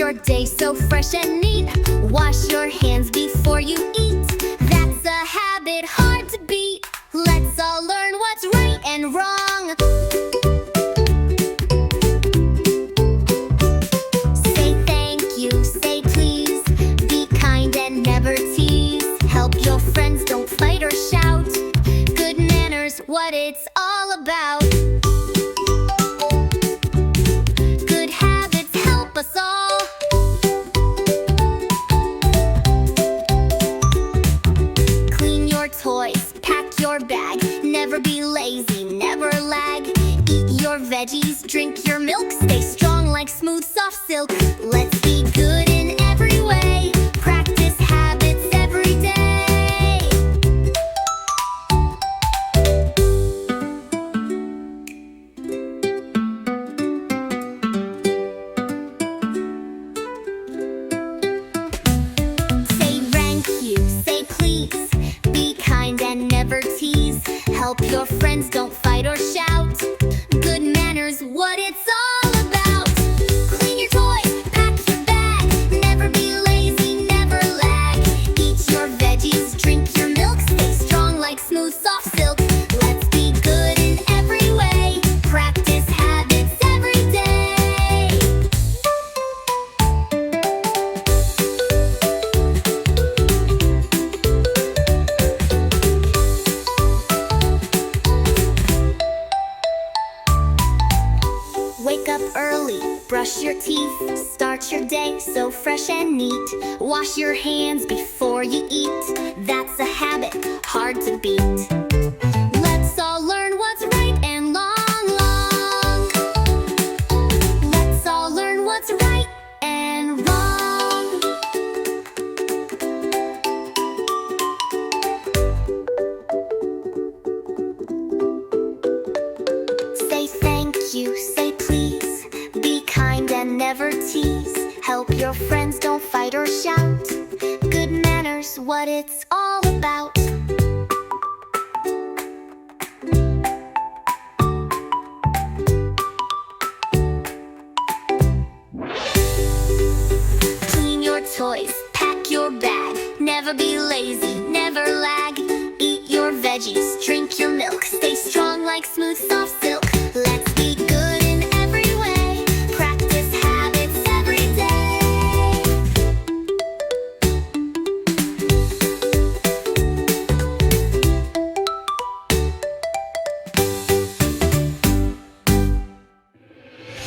your day so fresh and neat. Wash your hands before you eat. That's a habit hard to beat. Let's all learn what's right and wrong. Say thank you, say please. Be kind and never tease. Help your friends, don't fight or shout. Good manners, what it's all about. Good habits help us all. Clean your toys, pack your bag. Never be lazy, never lag. Eat your veggies, drink your milk. Stay strong like smooth, soft silk. Let's be good in every way. Practice habits every day. Say thank you, say please. Be kind and never tease. Help your friends, don't fight or shout. Good manners, what it's all about. Clean your toys, pack your bag. Never be lazy, never lag. Eat your veggies, drink your milk. Stay strong like smooth, soft silk. Let's be good in every way. Practice habits every day. Wake up early, brush your teeth. Start your day so fresh and neat. Wash your hands before you eat. That's a habit hard to beat. Let's all learn what's right and long, long. Let's all learn what's right and wrong. Say thank you, say please. Be kind and never tease. Help your friends, don't fight or shout. Good manners, what it's all about. Clean your toys, pack your bag. Never be lazy, never lag. Eat your veggies, drink your milk. Stay strong like smooth, soft silk. Let's be good in every way. Practice habits every day.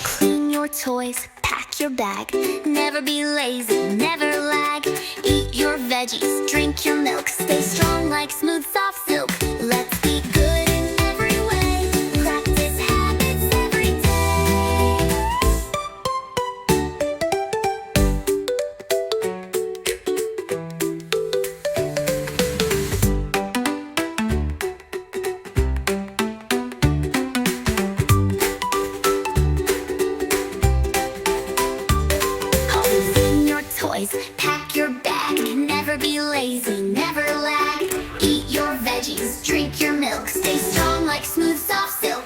Clean your toys, pack your bag. Never be lazy, never lag. Eat your veggies, drink your milk. Stay strong like smooth, soft silk. Let's be good in every way. Practice habits every day. Clean your toys, pack your bag. Never be lazy, never lag. Eat your veggies, drink your milk. Stay strong like smooth, soft silk.